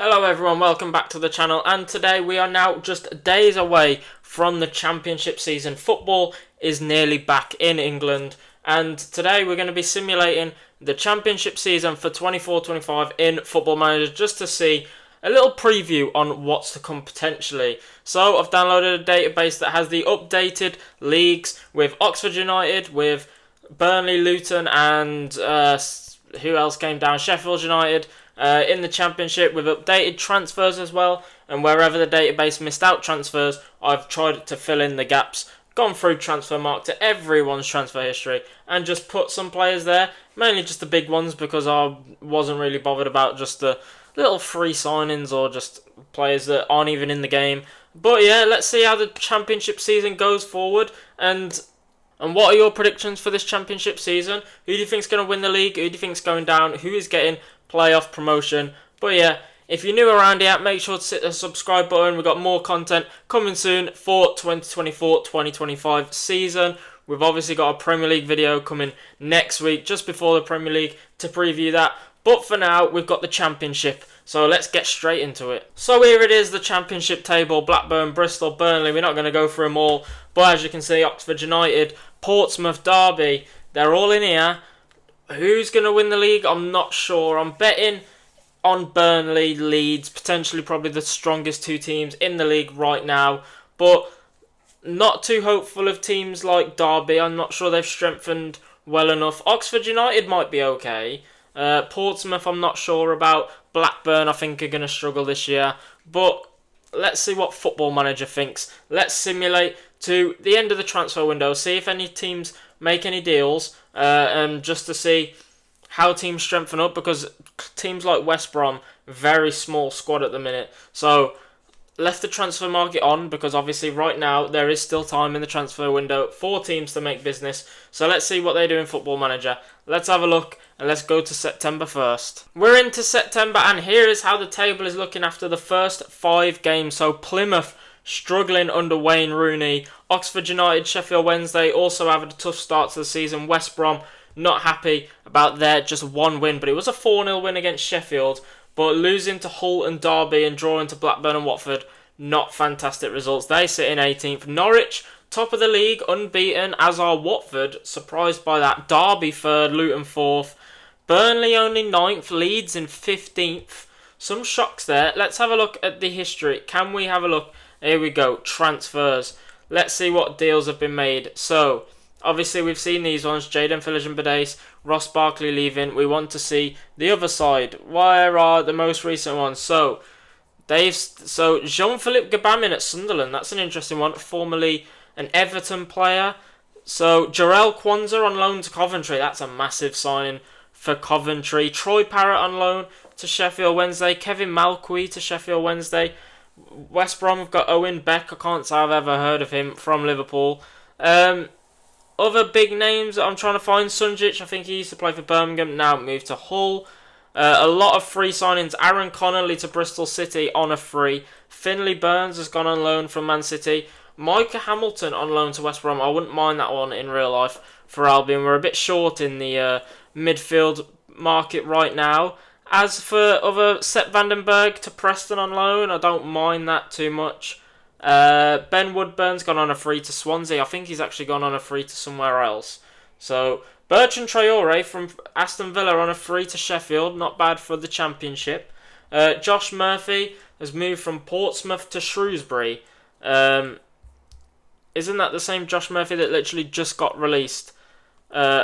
Hello everyone, welcome back to the channel, and today we are now just days away from the Championship season. Football is nearly back in England, and today we're going to be simulating the Championship season for 24-25 in Football Manager, just to see a little preview on what's to come potentially. So I've downloaded a database that has the updated leagues with Oxford United, with Burnley, Luton, and who else came down? Sheffield United. In the Championship, with updated transfers as well, and wherever the database missed out transfers, I've tried to fill in the gaps, gone through Transfermarkt to everyone's transfer history, and just put some players there, mainly just the big ones, because I wasn't really bothered about just the little free signings or just players that aren't even in the game. But yeah, let's see how the Championship season goes forward, and what are your predictions for this Championship season? Who do you think's going to win the league? Who do you think's going down? Who is getting playoff promotion? But yeah, if you're new around here, make sure to hit the subscribe button. We've got more content coming soon for 2024-2025 season. We've obviously got a Premier League video coming next week, just before the Premier League, to preview that. But for now, we've got the Championship, so let's get straight into it. So here it is, the Championship table: Blackburn, Bristol, Burnley. We're not going to go through them all, but as you can see, Oxford United, Portsmouth, Derby, they're all in here. Who's going to win the league? I'm not sure. I'm betting on Burnley, Leeds, potentially probably the strongest two teams in the league right now, but not too hopeful of teams like Derby. I'm not sure they've strengthened well enough. Oxford United might be okay. Portsmouth I'm not sure about. Blackburn I think are going to struggle this year, but let's see what Football Manager thinks. Let's simulate to the end of the transfer window, see if any teams make any deals, and just to see how teams strengthen up, because teams like West Brom, very small squad at the minute. So left the transfer market on, because obviously right now there is still time in the transfer window for teams to make business. So let's see what they do in Football Manager. Let's have a look, and let's go to September 1st. We're into September, and here is how the table is looking after the first 5 games. So Plymouth struggling under Wayne Rooney. Oxford United, Sheffield Wednesday also having a tough start to the season. West Brom not happy about their just one win, but it was a 4-0 win against Sheffield. But losing to Hull and Derby and drawing to Blackburn and Watford, not fantastic results. They sit in 18th. Norwich, top of the league, unbeaten, as are Watford. Surprised by that. Derby 3rd, Luton 4th. Burnley only 9th, Leeds in 15th. Some shocks there. Let's have a look at the history. Can we have a look? Here we go. Transfers. Let's see what deals have been made. So, obviously we've seen these ones. Jadon Phillips-Badace, Ross Barkley leaving. We want to see the other side. Where are the most recent ones? So Jean-Philippe Gbamin at Sunderland. That's an interesting one. Formerly an Everton player. So Jarell Quansah on loan to Coventry. That's a massive signing for Coventry. Troy Parrott on loan to Sheffield Wednesday. Kevin Malqui to Sheffield Wednesday. West Brom have got Owen Beck. I can't say I've ever heard of him, from Liverpool. Other big names I'm trying to find. Sunjic, I think he used to play for Birmingham, now moved to Hull. A lot of free signings. Aaron Connolly to Bristol City on a free. Finley Burns has gone on loan from Man City. Micah Hamilton on loan to West Brom. I wouldn't mind that one in real life for Albion. We're a bit short in the midfield market right now. As for other, Sepp Vandenberg to Preston on loan, I don't mind that too much. Ben Woodburn's gone on a free to Swansea. I think he's actually gone on a free to somewhere else. So Bertrand Traore from Aston Villa on a free to Sheffield. Not bad for the Championship. Josh Murphy has moved from Portsmouth to Shrewsbury. Isn't that the same Josh Murphy that literally just got released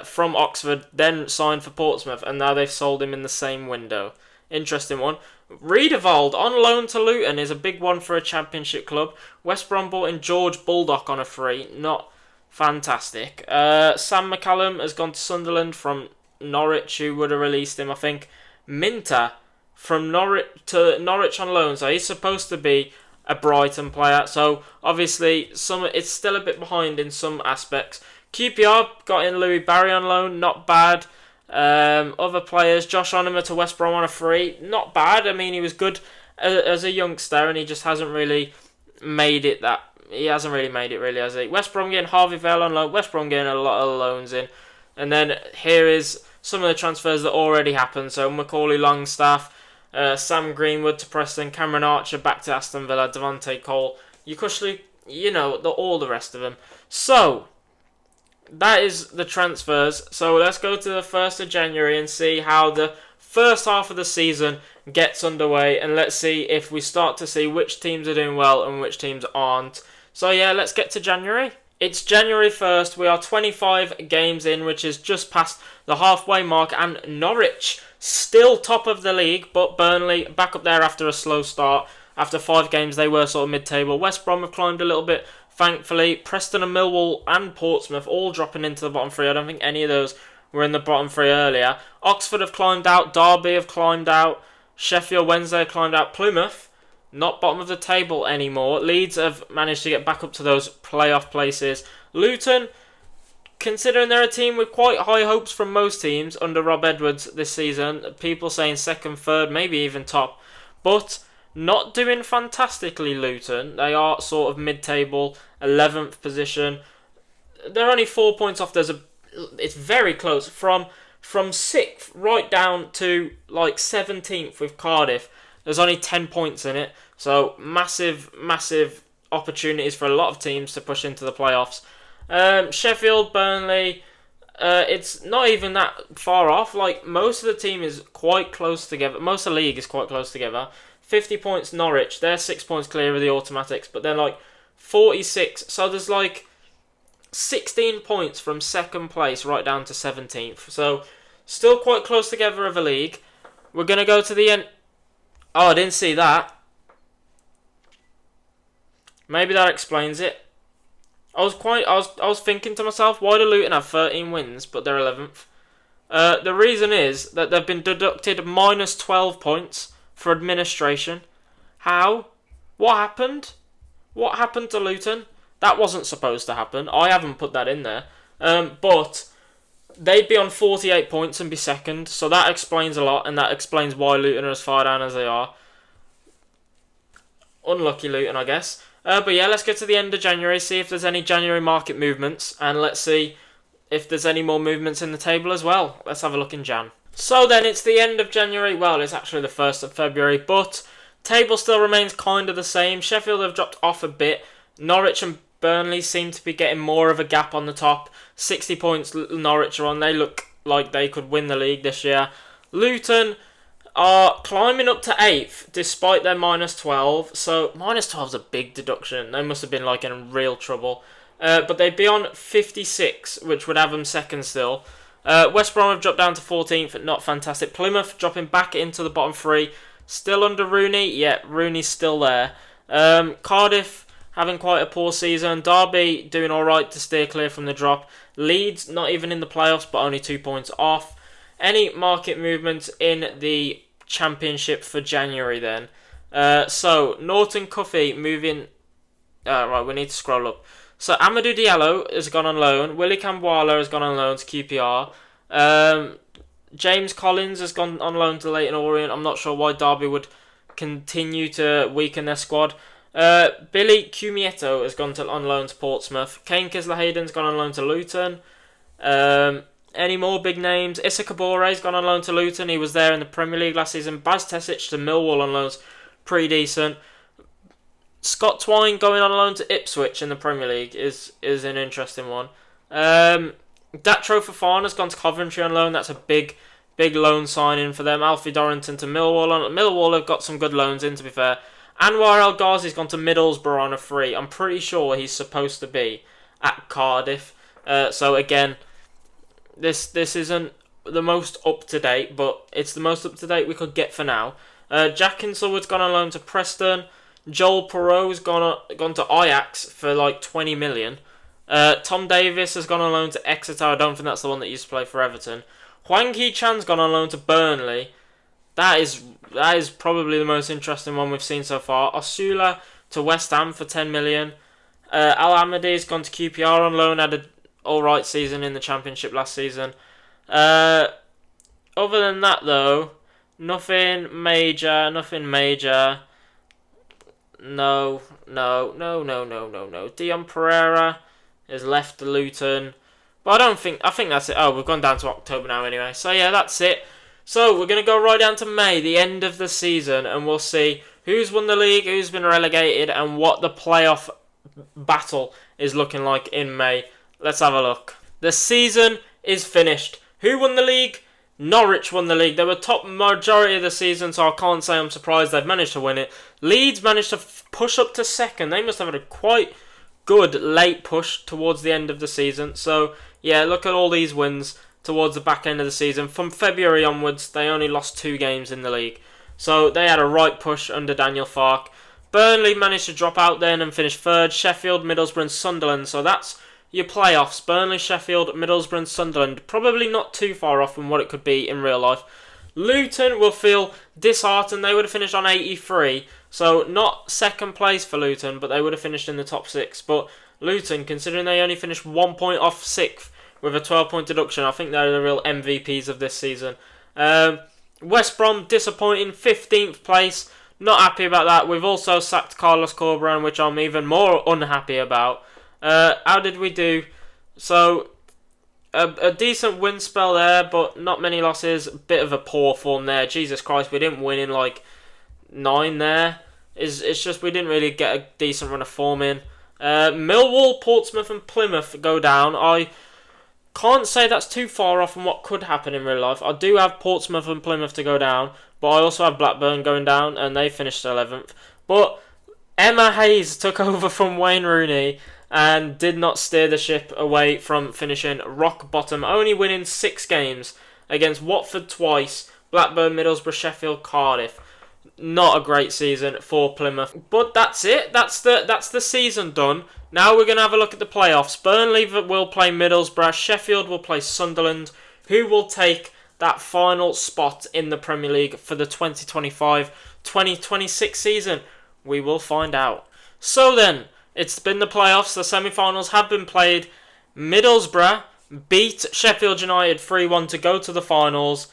from Oxford, then signed for Portsmouth, and now they've sold him in the same window? Interesting one. Riedewald on loan to Luton is a big one for a Championship club. West Brom bought in George Bulldog on a free. Not fantastic. Sam McCallum has gone to Sunderland from Norwich, who would have released him, I think. Minter from Norwich on loan. So he's supposed to be a Brighton player. So obviously it's still a bit behind in some aspects. QPR got in Louis Barry on loan. Not bad. Other players, Josh Onomah to West Brom on a free. Not bad. I mean, he was good as a youngster, and he just hasn't really made it that. He hasn't really made it, really, has he? West Brom getting Harvey Vale on loan. West Brom getting a lot of loans in. And then here is some of the transfers that already happened. So Macaulay Longstaff, Sam Greenwood to Preston, Cameron Archer back to Aston Villa, Devontae Cole, Yukushli, all the rest of them. So, that is the transfers. So let's go to the 1st of January and see how the first half of the season gets underway, and let's see if we start to see which teams are doing well and which teams aren't. So yeah, let's get to January. It's January 1st, we are 25 games in, which is just past the halfway mark, and Norwich still top of the league, but Burnley back up there after a slow start. After 5 games they were sort of mid-table. West Brom have climbed a little bit, thankfully. Preston and Millwall and Portsmouth all dropping into the bottom 3. I don't think any of those were in the bottom 3 earlier. Oxford have climbed out, Derby have climbed out, Sheffield Wednesday have climbed out, Plymouth not bottom of the table anymore. Leeds have managed to get back up to those playoff places. Luton, considering they're a team with quite high hopes from most teams under Rob Edwards this season, people saying 2nd, 3rd, maybe even top, but not doing fantastically. Luton, they are sort of mid-table, 11th position. They're only 4 points off. It's very close from 6th right down to like 17th with Cardiff. There's only 10 points in it, so massive opportunities for a lot of teams to push into the playoffs. Sheffield, Burnley, it's not even that far off. Like, most of the team is quite close together. Most of the league is quite close together. 50 points Norwich, they're 6 points clear of the automatics, but they're like 46. So there's like 16 points from 2nd place right down to 17th. So still quite close together of a league. We're going to go to the end. Oh, I didn't see that. Maybe that explains it. I was thinking to myself, why do Luton have 13 wins but they're 11th? The reason is that they've been deducted minus 12 points for administration. How? What happened? What happened to Luton? That wasn't supposed to happen. I haven't put that in there. But they'd be on 48 points and be 2nd, so that explains a lot, and that explains why Luton are as far down as they are. Unlucky Luton, I guess. But yeah, let's get to the end of January, see if there's any January market movements, and let's see if there's any more movements in the table as well. Let's have a look in Jan. So then, it's the end of January. Well, it's actually the 1st of February, but table still remains kind of the same. Sheffield have dropped off a bit. Norwich and Burnley seem to be getting more of a gap on the top. 60 points Norwich are on. They look like they could win the league this year. Luton are climbing up to 8th despite their minus 12. So minus 12 is a big deduction. They must have been like in real trouble. But they'd be on 56, which would have them 2nd still. West Brom have dropped down to 14th, not fantastic. Plymouth dropping back into the bottom 3. Still under Rooney. Yeah, Rooney's still there. Cardiff having quite a poor season. Derby doing alright to steer clear from the drop. Leeds not even in the playoffs, but only 2 points off. Any market movements in the Championship for January then? So, Norton Cuffy moving... right, we need to scroll up. So, Amadou Diallo has gone on loan. Willie Kambwala has gone on loan to QPR. James Collins has gone on loan to Leyton Orient. I'm not sure why Derby would continue to weaken their squad. Billy Cumieto has gone on loan to Portsmouth. Kane Kisler-Hayden's gone on loan to Luton. Any more big names? Issa Kabore's gone on loan to Luton. He was there in the Premier League last season. Baz Tesic to Millwall on loans. Pretty decent. Scott Twine going on loan to Ipswich in the Premier League is an interesting one. Datro Fofana's gone to Coventry on loan. That's a big loan signing for them. Alfie Dorrington to Millwall. Millwall have got some good loans in, to be fair. Anwar El Ghazi's gone to Middlesbrough on a free. I'm pretty sure he's supposed to be at Cardiff. So again, this isn't the most up-to-date, but it's the most up-to-date we could get for now. Jack Kinselwood's gone on loan to Preston. Joel Perreault's gone to Ajax for like 20 million. Tom Davis has gone on loan to Exeter. I don't think that's the one that used to play for Everton. Huang Hee-chan's gone on loan to Burnley. That is probably the most interesting one we've seen so far. Osula to West Ham for 10 million. Al Ahmadi's gone to QPR on loan. Had an alright season in the Championship last season. Other than that, though, nothing major. No. Dion Pereira has left the Luton. But I think that's it. Oh, we've gone down to October now anyway. So yeah, that's it. So we're going to go right down to May, the end of the season, and we'll see who's won the league, who's been relegated, and what the playoff battle is looking like in May. Let's have a look. The season is finished. Who won the league? Norwich won the league. They were top majority of the season, so I can't say I'm surprised they've managed to win it. Leeds managed to push up to second. They must have had a quite good late push towards the end of the season. So, yeah, look at all these wins towards the back end of the season. From February onwards, they only lost 2 games in the league. So, they had a right push under Daniel Farke. Burnley managed to drop out then and finish third. Sheffield, Middlesbrough and Sunderland. So, that's your playoffs. Burnley, Sheffield, Middlesbrough and Sunderland. Probably not too far off from what it could be in real life. Luton will feel disheartened. They would have finished on 83. So not second place for Luton, but they would have finished in the top 6. But Luton, considering they only finished 1 point off 6th with a 12-point deduction, I think they're the real MVPs of this season. West Brom, disappointing, 15th place. Not happy about that. We've also sacked Carlos Corberán, which I'm even more unhappy about. How did we do? So, a decent win spell there, but not many losses. Bit of a poor form there. Jesus Christ, we didn't win in like 9 there. It's just we didn't really get a decent run of form in. Millwall, Portsmouth and Plymouth go down. I can't say that's too far off from what could happen in real life. I do have Portsmouth and Plymouth to go down, but I also have Blackburn going down, and they finished 11th. But Emma Hayes took over from Wayne Rooney and did not steer the ship away from finishing rock bottom, only winning 6 games against Watford twice, Blackburn, Middlesbrough, Sheffield, Cardiff. Not a great season for Plymouth. But that's it. That's the season done. Now we're going to have a look at the playoffs. Burnley will play Middlesbrough. Sheffield will play Sunderland. Who will take that final spot in the Premier League for the 2025-2026 season? We will find out. So then, it's been the playoffs. The semi-finals have been played. Middlesbrough beat Sheffield United 3-1 to go to the finals.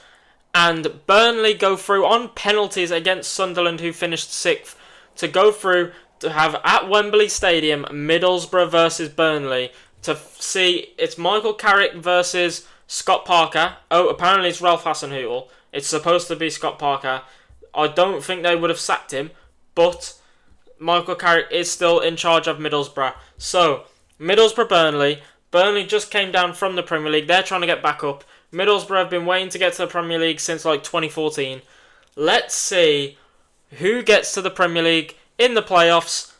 And Burnley go through on penalties against Sunderland, who finished 6th, to go through to have at Wembley Stadium Middlesbrough versus Burnley to see it's Michael Carrick versus Scott Parker. Oh, apparently it's Ralph Hasenhüttl. It's supposed to be Scott Parker. I don't think they would have sacked him, but Michael Carrick is still in charge of Middlesbrough. So, Middlesbrough-Burnley. Burnley just came down from the Premier League. They're trying to get back up. Middlesbrough have been waiting to get to the Premier League since like 2014. Let's see who gets to the Premier League in the playoffs.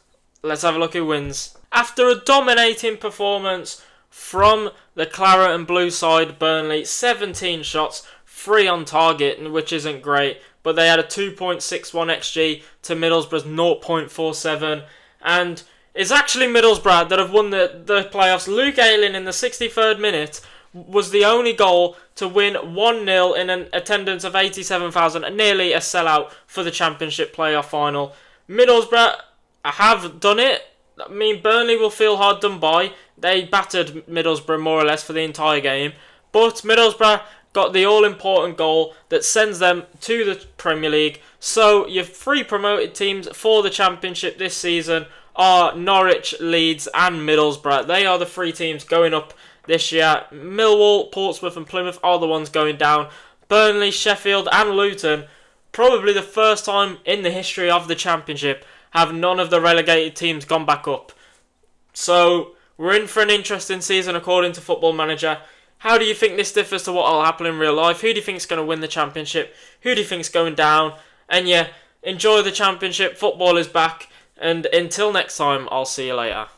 Let's have a look who wins. After a dominating performance from the Claret and Blue side, Burnley, 17 shots, 3 on target, which isn't great, but they had a 2.61 XG to Middlesbrough's 0.47, and it's actually Middlesbrough that have won the playoffs. Luke Ayling in the 63rd minute was the only goal to win 1-0 in an attendance of 87,000, nearly a sellout for the Championship playoff final. Middlesbrough have done it. I mean, Burnley will feel hard done by. They battered Middlesbrough more or less for the entire game, but Middlesbrough got the all-important goal that sends them to the Premier League. So your 3 promoted teams for the Championship this season are Norwich, Leeds and Middlesbrough. They are the 3 teams going up this year. Millwall, Portsmouth and Plymouth are the ones going down. Burnley, Sheffield and Luton, probably the first time in the history of the Championship, have none of the relegated teams gone back up. So, we're in for an interesting season according to Football Manager. How do you think this differs to what will happen in real life? Who do you think is going to win the Championship? Who do you think is going down? And yeah, enjoy the Championship. Football is back. And until next time, I'll see you later.